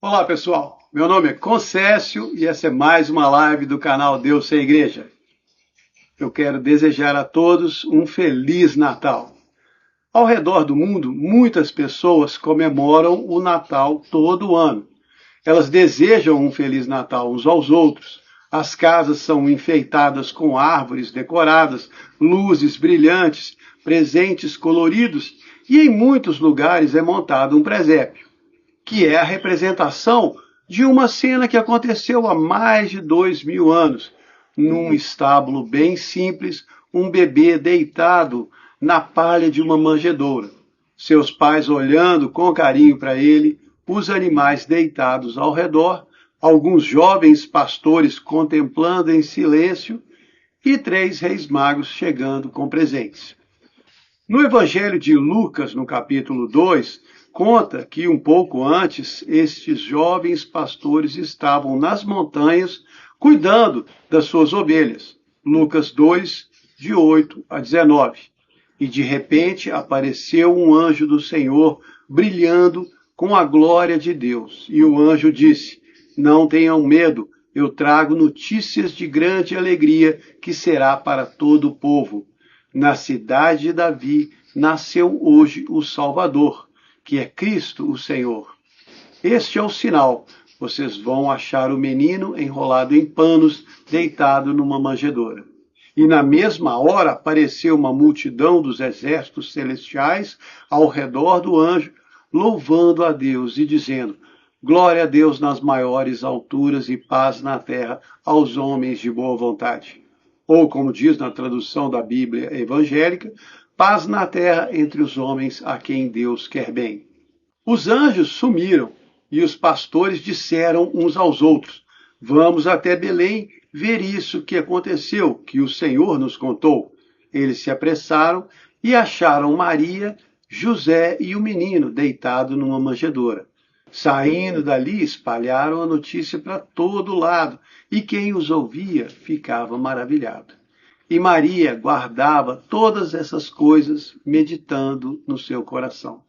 Olá pessoal, meu nome é Concécio e essa é mais uma live do canal Deus Sem Igreja. Eu quero desejar a todos um Feliz Natal. Ao redor do mundo, muitas pessoas comemoram o Natal todo ano. Elas desejam um Feliz Natal uns aos outros. As casas são enfeitadas com árvores decoradas, luzes brilhantes, presentes coloridos e em muitos lugares é montado um presépio, que é a representação de uma cena que aconteceu há mais de 2000 anos. Num estábulo bem simples, um bebê deitado na palha de uma manjedoura. Seus pais olhando com carinho para ele, os animais deitados ao redor, alguns jovens pastores contemplando em silêncio e 3 reis magos chegando com presentes. No Evangelho de Lucas, no capítulo 2, conta que um pouco antes, estes jovens pastores estavam nas montanhas cuidando das suas ovelhas. Lucas 2, de 8 a 19. E de repente apareceu um anjo do Senhor brilhando com a glória de Deus. E o anjo disse: Não tenham medo, eu trago notícias de grande alegria que será para todo o povo. Na cidade de Davi nasceu hoje o Salvador, que é Cristo o Senhor. Este é o sinal. Vocês vão achar o menino enrolado em panos, deitado numa manjedoura. E na mesma hora apareceu uma multidão dos exércitos celestiais ao redor do anjo, louvando a Deus e dizendo: Glória a Deus nas maiores alturas e paz na terra aos homens de boa vontade. Ou, como diz na tradução da Bíblia evangélica, paz na terra entre os homens a quem Deus quer bem. Os anjos sumiram e os pastores disseram uns aos outros: Vamos até Belém ver isso que aconteceu, que o Senhor nos contou. Eles se apressaram e acharam Maria, José e o menino deitado numa manjedoura. Saindo dali, espalharam a notícia para todo lado, e quem os ouvia ficava maravilhado. E Maria guardava todas essas coisas, meditando no seu coração.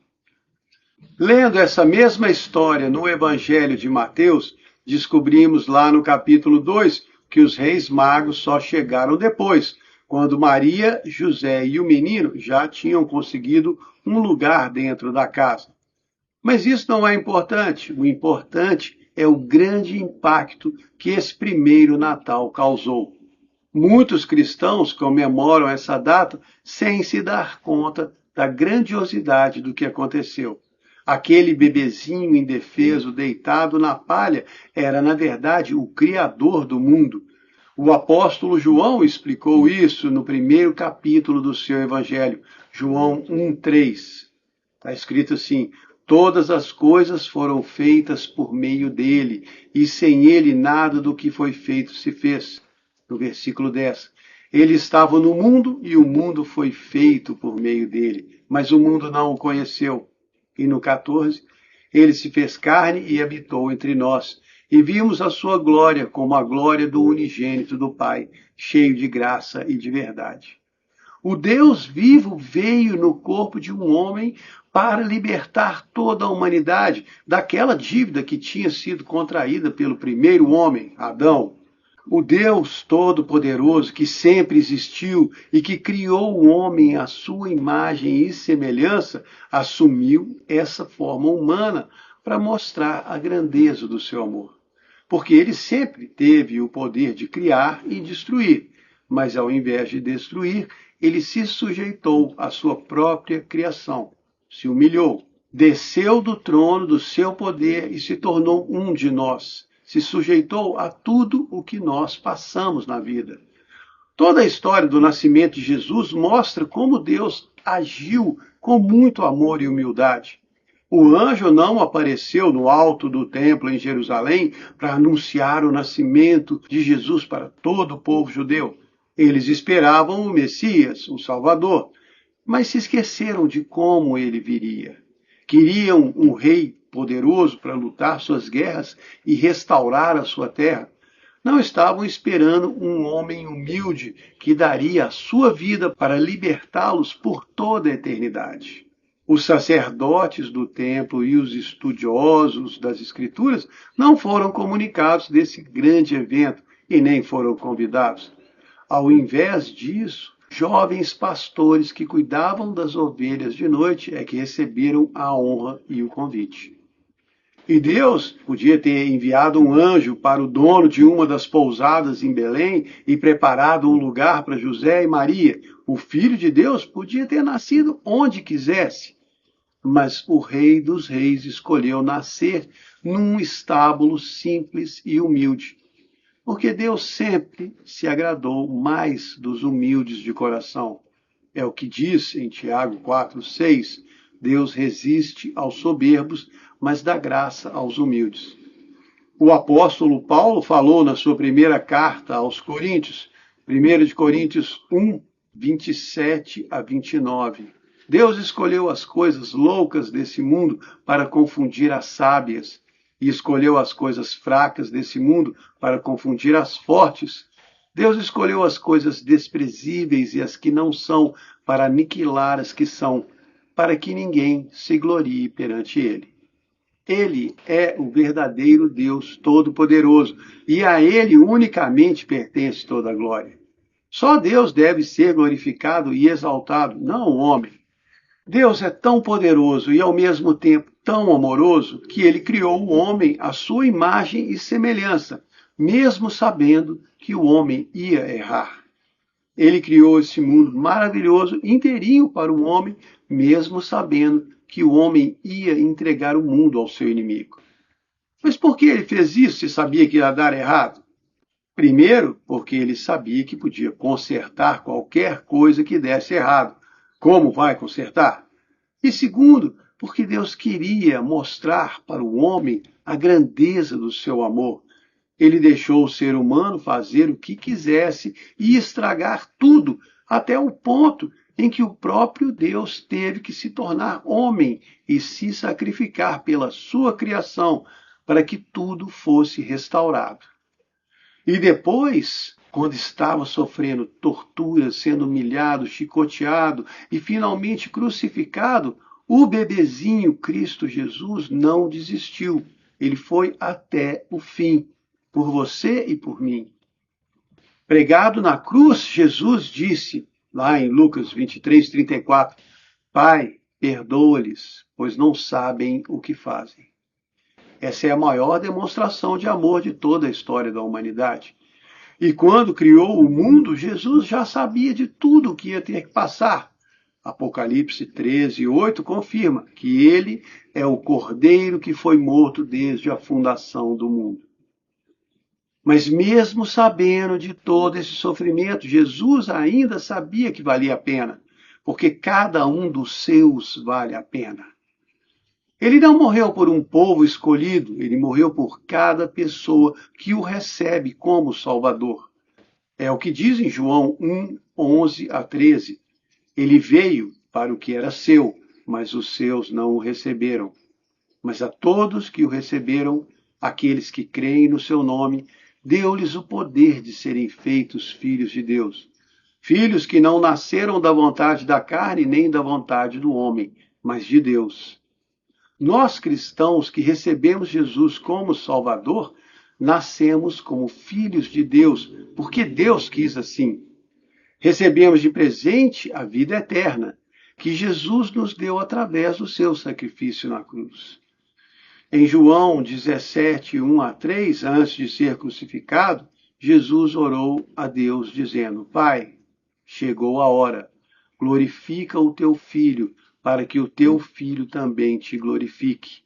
Lendo essa mesma história no Evangelho de Mateus, descobrimos lá no capítulo 2 que os reis magos só chegaram depois, quando Maria, José e o menino já tinham conseguido um lugar dentro da casa. Mas isso não é importante. O importante é o grande impacto que esse primeiro Natal causou. Muitos cristãos comemoram essa data sem se dar conta da grandiosidade do que aconteceu. Aquele bebezinho indefeso deitado na palha era, na verdade, o Criador do mundo. O apóstolo João explicou isso no primeiro capítulo do seu Evangelho, João 1,3. Está escrito assim: Todas as coisas foram feitas por meio dele, e sem ele nada do que foi feito se fez. No versículo 10. Ele estava no mundo e o mundo foi feito por meio dele, mas o mundo não o conheceu. E no 14, ele se fez carne e habitou entre nós, e vimos a sua glória como a glória do unigênito do Pai, cheio de graça e de verdade. O Deus vivo veio no corpo de um homem para libertar toda a humanidade daquela dívida que tinha sido contraída pelo primeiro homem, Adão. O Deus Todo-Poderoso, que sempre existiu e que criou o homem à sua imagem e semelhança, assumiu essa forma humana para mostrar a grandeza do seu amor. Porque ele sempre teve o poder de criar e destruir, mas ao invés de destruir, ele se sujeitou à sua própria criação, se humilhou, desceu do trono do seu poder e se tornou um de nós. Se sujeitou a tudo o que nós passamos na vida. Toda a história do nascimento de Jesus mostra como Deus agiu com muito amor e humildade. O anjo não apareceu no alto do templo em Jerusalém para anunciar o nascimento de Jesus para todo o povo judeu. Eles esperavam o Messias, o Salvador, mas se esqueceram de como ele viria. Queriam um rei poderoso para lutar suas guerras e restaurar a sua terra. Não estavam esperando um homem humilde que daria a sua vida para libertá-los por toda a eternidade. Os sacerdotes do templo e os estudiosos das Escrituras não foram comunicados desse grande evento e nem foram convidados. Ao invés disso, jovens pastores que cuidavam das ovelhas de noite é que receberam a honra e o convite. E Deus podia ter enviado um anjo para o dono de uma das pousadas em Belém e preparado um lugar para José e Maria. O Filho de Deus podia ter nascido onde quisesse, mas o Rei dos Reis escolheu nascer num estábulo simples e humilde, porque Deus sempre se agradou mais dos humildes de coração. É o que diz em Tiago 4:6. Deus resiste aos soberbos, mas dá graça aos humildes. O apóstolo Paulo falou na sua primeira carta aos Coríntios, 1 de Coríntios 1, 27 a 29. Deus escolheu as coisas loucas desse mundo para confundir as sábias, e escolheu as coisas fracas desse mundo para confundir as fortes. Deus escolheu as coisas desprezíveis e as que não são para aniquilar as que são, para que ninguém se glorie perante ele. Ele é o verdadeiro Deus Todo-Poderoso, e a ele unicamente pertence toda a glória. Só Deus deve ser glorificado e exaltado, não o homem. Deus é tão poderoso e ao mesmo tempo tão amoroso que ele criou o homem à sua imagem e semelhança, mesmo sabendo que o homem ia errar. Ele criou esse mundo maravilhoso inteirinho para o homem, mesmo sabendo que o homem ia entregar o mundo ao seu inimigo. Mas por que ele fez isso se sabia que ia dar errado? Primeiro, porque ele sabia que podia consertar qualquer coisa que desse errado. Como vai consertar? E segundo, porque Deus queria mostrar para o homem a grandeza do seu amor. Ele deixou o ser humano fazer o que quisesse e estragar tudo, até o ponto em que o próprio Deus teve que se tornar homem e se sacrificar pela sua criação para que tudo fosse restaurado. E depois, quando estava sofrendo torturas, sendo humilhado, chicoteado e finalmente crucificado, o bebezinho Cristo Jesus não desistiu. Ele foi até o fim, por você e por mim. Pregado na cruz, Jesus disse, lá em Lucas 23:34, Pai, perdoa-lhes, pois não sabem o que fazem. Essa é a maior demonstração de amor de toda a história da humanidade. E quando criou o mundo, Jesus já sabia de tudo o que ia ter que passar. Apocalipse 13:8 confirma que ele é o Cordeiro que foi morto desde a fundação do mundo. Mas mesmo sabendo de todo esse sofrimento, Jesus ainda sabia que valia a pena, porque cada um dos seus vale a pena. Ele não morreu por um povo escolhido, ele morreu por cada pessoa que o recebe como Salvador. É o que diz em João 1:11 a 13. Ele veio para o que era seu, mas os seus não o receberam. Mas a todos que o receberam, aqueles que creem no seu nome, deu-lhes o poder de serem feitos filhos de Deus. Filhos que não nasceram da vontade da carne nem da vontade do homem, mas de Deus. Nós cristãos que recebemos Jesus como Salvador, nascemos como filhos de Deus, porque Deus quis assim. Recebemos de presente a vida eterna, que Jesus nos deu através do seu sacrifício na cruz. Em João 17:1 a 3, antes de ser crucificado, Jesus orou a Deus dizendo, Pai, chegou a hora, glorifica o teu Filho, para que o teu Filho também te glorifique.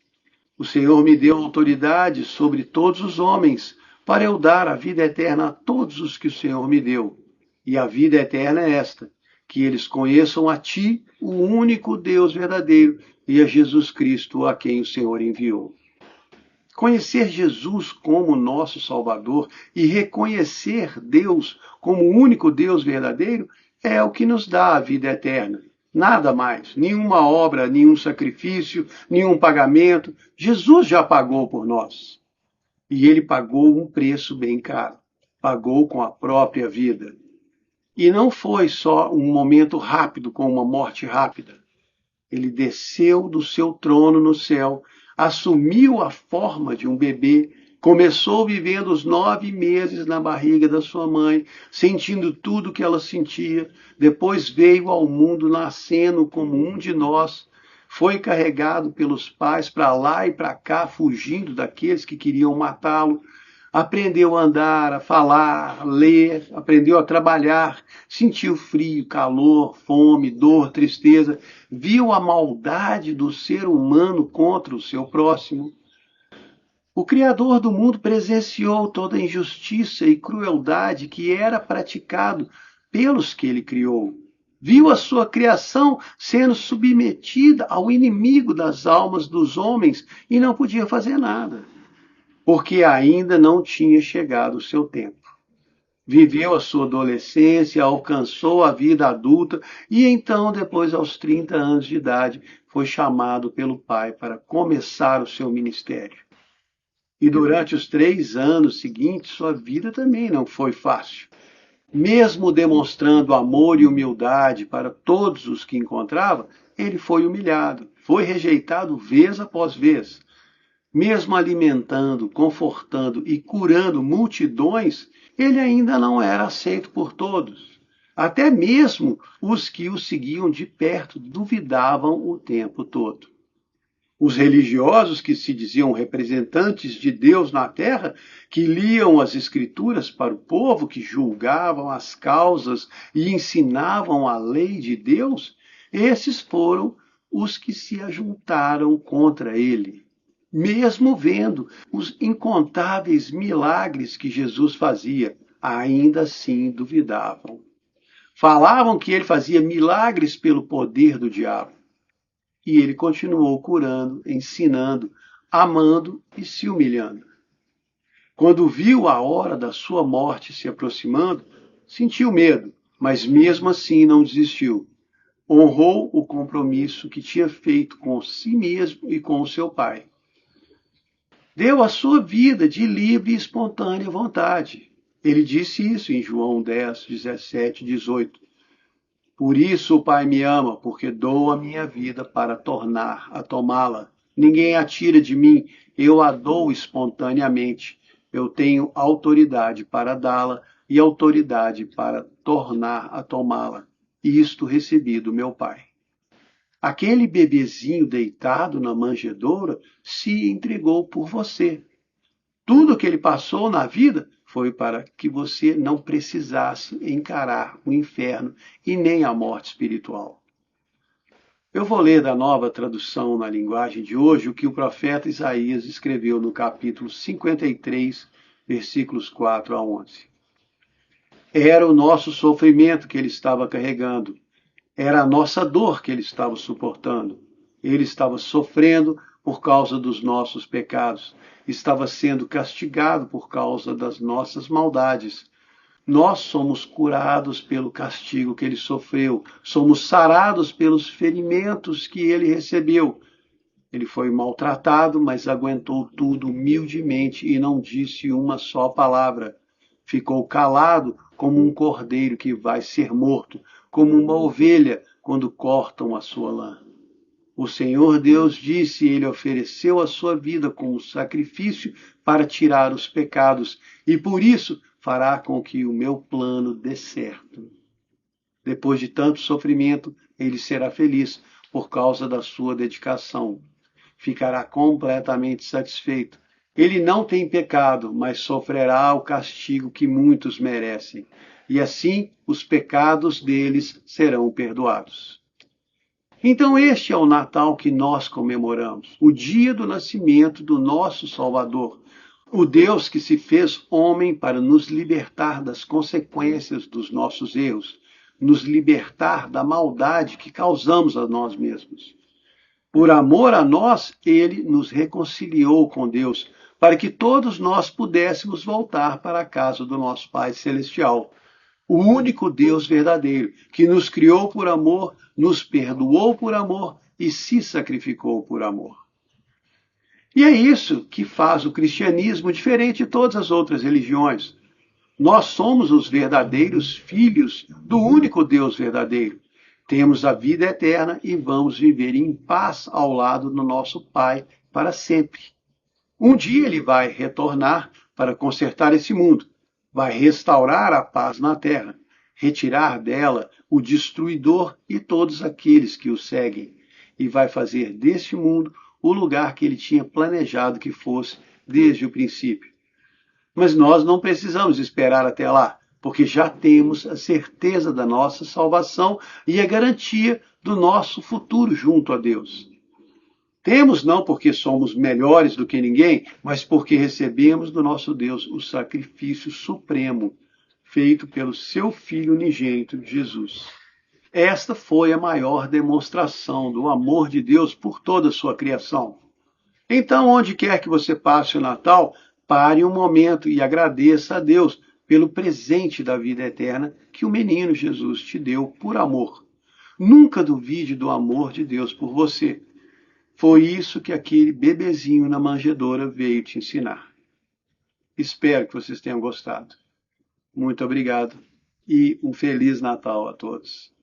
O Senhor me deu autoridade sobre todos os homens, para eu dar a vida eterna a todos os que o Senhor me deu. E a vida eterna é esta, que eles conheçam a ti, o único Deus verdadeiro, e a Jesus Cristo, a quem o Senhor enviou. Conhecer Jesus como nosso Salvador e reconhecer Deus como o único Deus verdadeiro é o que nos dá a vida eterna. Nada mais, nenhuma obra, nenhum sacrifício, nenhum pagamento. Jesus já pagou por nós. E ele pagou um preço bem caro. Pagou com a própria vida. E não foi só um momento rápido, com uma morte rápida. Ele desceu do seu trono no céu, assumiu a forma de um bebê, começou vivendo os 9 meses na barriga da sua mãe, sentindo tudo que ela sentia. Depois veio ao mundo nascendo como um de nós. Foi carregado pelos pais para lá e para cá, fugindo daqueles que queriam matá-lo. Aprendeu a andar, a falar, a ler, aprendeu a trabalhar, sentiu frio, calor, fome, dor, tristeza, viu a maldade do ser humano contra o seu próximo. O Criador do mundo presenciou toda a injustiça e crueldade que era praticado pelos que ele criou. Viu a sua criação sendo submetida ao inimigo das almas dos homens e não podia fazer nada, porque ainda não tinha chegado o seu tempo. Viveu a sua adolescência, alcançou a vida adulta e então, depois aos 30 anos de idade, foi chamado pelo Pai para começar o seu ministério. E durante os 3 anos seguintes, sua vida também não foi fácil. Mesmo demonstrando amor e humildade para todos os que encontrava, ele foi humilhado, foi rejeitado vez após vez. Mesmo alimentando, confortando e curando multidões, ele ainda não era aceito por todos. Até mesmo os que o seguiam de perto duvidavam o tempo todo. Os religiosos que se diziam representantes de Deus na terra, que liam as escrituras para o povo, que julgavam as causas e ensinavam a lei de Deus, esses foram os que se ajuntaram contra ele. Mesmo vendo os incontáveis milagres que Jesus fazia, ainda assim duvidavam. Falavam que ele fazia milagres pelo poder do diabo. E ele continuou curando, ensinando, amando e se humilhando. Quando viu a hora da sua morte se aproximando, sentiu medo, mas mesmo assim não desistiu. Honrou o compromisso que tinha feito com si mesmo e com o seu Pai. Deu a sua vida de livre e espontânea vontade. Ele disse isso em João 10, 17, 18. Por isso o Pai me ama, porque dou a minha vida para tornar a tomá-la. Ninguém a tira de mim, eu a dou espontaneamente. Eu tenho autoridade para dá-la e autoridade para tornar a tomá-la. Isto recebi do meu Pai. Aquele bebezinho deitado na manjedoura se entregou por você. Tudo que ele passou na vida foi para que você não precisasse encarar o inferno e nem a morte espiritual. Eu vou ler da Nova Tradução na linguagem de hoje o que o profeta Isaías escreveu no capítulo 53, versículos 4 a 11. Era o nosso sofrimento que ele estava carregando, era a nossa dor que ele estava suportando. Ele estava sofrendo por causa dos nossos pecados, estava sendo castigado por causa das nossas maldades. Nós somos curados pelo castigo que ele sofreu, somos sarados pelos ferimentos que ele recebeu. Ele foi maltratado, mas aguentou tudo humildemente e não disse uma só palavra. Ficou calado como um cordeiro que vai ser morto, como uma ovelha quando cortam a sua lã. O Senhor Deus disse, ele ofereceu a sua vida como sacrifício para tirar os pecados, e por isso fará com que o meu plano dê certo. Depois de tanto sofrimento, ele será feliz por causa da sua dedicação. Ficará completamente satisfeito. Ele não tem pecado, mas sofrerá o castigo que muitos merecem. E assim os pecados deles serão perdoados. Então este é o Natal que nós comemoramos, o dia do nascimento do nosso Salvador, o Deus que se fez homem para nos libertar das consequências dos nossos erros, nos libertar da maldade que causamos a nós mesmos. Por amor a nós, ele nos reconciliou com Deus, para que todos nós pudéssemos voltar para a casa do nosso Pai Celestial. O único Deus verdadeiro, que nos criou por amor, nos perdoou por amor e se sacrificou por amor. E é isso que faz o cristianismo diferente de todas as outras religiões. Nós somos os verdadeiros filhos do único Deus verdadeiro. Temos a vida eterna e vamos viver em paz ao lado do nosso Pai para sempre. Um dia ele vai retornar para consertar esse mundo, vai restaurar a paz na terra, retirar dela o destruidor e todos aqueles que o seguem, e vai fazer deste mundo o lugar que ele tinha planejado que fosse desde o princípio. Mas nós não precisamos esperar até lá, porque já temos a certeza da nossa salvação e a garantia do nosso futuro junto a Deus. Temos não porque somos melhores do que ninguém, mas porque recebemos do nosso Deus o sacrifício supremo feito pelo seu Filho unigênito, Jesus. Esta foi a maior demonstração do amor de Deus por toda a sua criação. Então, onde quer que você passe o Natal, pare um momento e agradeça a Deus pelo presente da vida eterna que o menino Jesus te deu por amor. Nunca duvide do amor de Deus por você. Foi isso que aquele bebezinho na manjedoura veio te ensinar. Espero que vocês tenham gostado. Muito obrigado e um Feliz Natal a todos.